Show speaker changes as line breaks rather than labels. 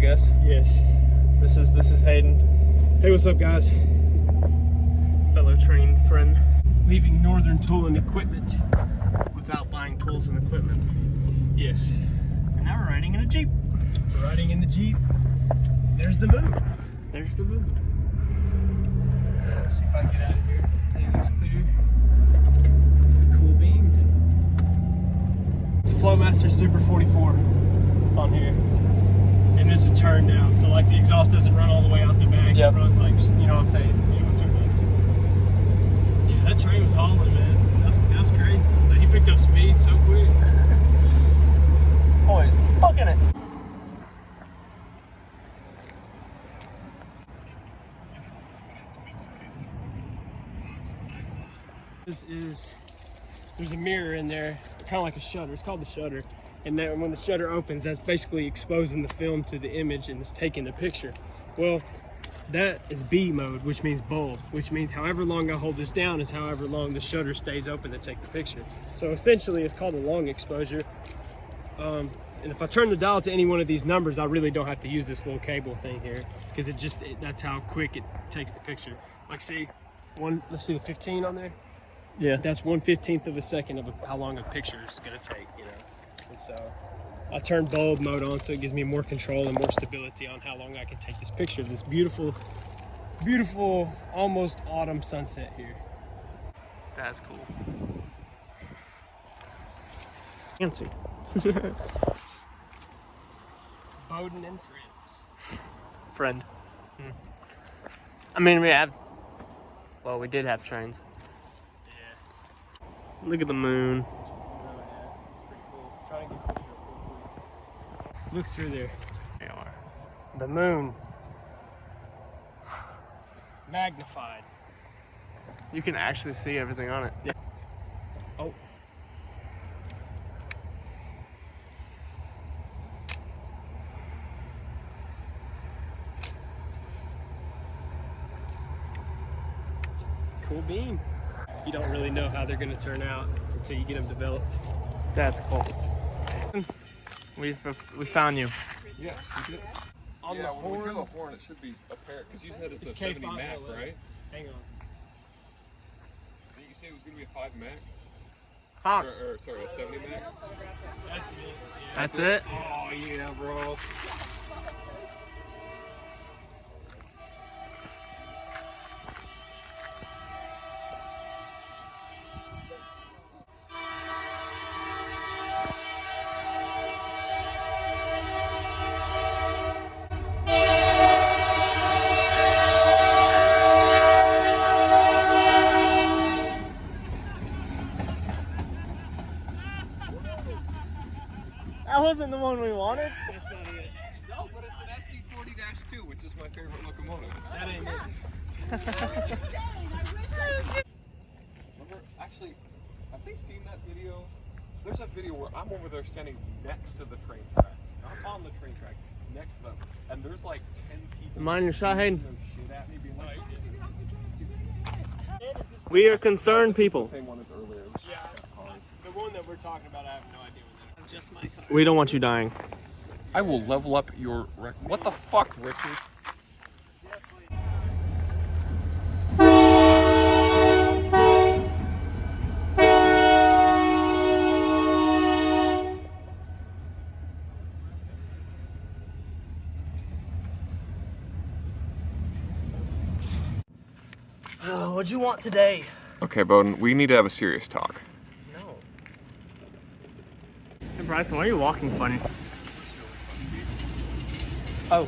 guess.
Yes.
This is Hayden,
Hey, what's up, guys?
fellow trained friend.
Leaving Northern Tool and Equipment.
Without buying tools and equipment.
Yes.
And now we're riding in a Jeep.
We're riding in the Jeep. There's the moon.
There's the moon.
Let's see if I can get out of here. Everything's clear. Cool beans. It's Flowmaster Super 44 on here. And it's a turn down, so like the exhaust doesn't run all the way out the back.
Yep.
It runs like, you know what I'm saying? You know what turn down is. Yeah, that train was hauling, man. That's crazy. Like, he picked up speed so quick.
Always booking it.
There's a mirror in there, kind of like a shutter. It's called the shutter. And then when the shutter opens, that's basically exposing the film to the image and it's taking the picture. Well, that is B mode, which means bulb, which means however long I hold this down is however long the shutter stays open to take the picture. So essentially it's called a long exposure. And if I turn the dial to any one of these numbers, I really don't have to use this little cable thing here because that's how quick it takes the picture. Like see, let's see the 15 on there.
Yeah.
That's 1/15 of a second of how long a picture is gonna take, you know. And so I turned bulb mode on so it gives me more control and more stability on how long I can take this picture of this beautiful, beautiful, almost autumn sunset here.
That's cool. Fancy.
Bowden and friends.
Friend. I mean, we did have trains.
Yeah.
Look at the moon.
Oh yeah, it's pretty cool. Try to get picture up real quick. Look through there.
They are.
The moon. Magnified.
You can actually see everything on it.
Yeah. Oh. Cool bean. You don't really know how they're going to turn out until you get them developed.
That's cool. We found you.
Yes, you did.
On
Yeah,
the
when we hear
horn.
the horn, it should be apparent because you said it's a
It's
70
K5
Mac,
LA.
right?
Hang on.
Didn't you say it was going to be a 5 Mac?
Honk.
Or sorry, a 70 Mac?
That's it. Yeah.
That's it?
Oh, yeah, bro.
That wasn't the one we wanted.
That's not it.
No, but it's an SD40-2, which is my favorite locomotive.
That ain't it.
Remember, actually, have they seen that video? There's a video where I'm over there standing next to the train tracks. Not on the train track, next to them. And there's like 10 people.
Mind your shot, Hayden.
shit at me, being like,
We are concerned people.
Same one as earlier.
Yeah. The one that we're talking about, I have no idea what that is. Just my car.
We don't want you dying.
I will level up your record. What the fuck, Richard?
What'd you want today?
Okay, Bowden, we need to have a serious talk.
No. Hey Bryson, why are you walking funny? Oh.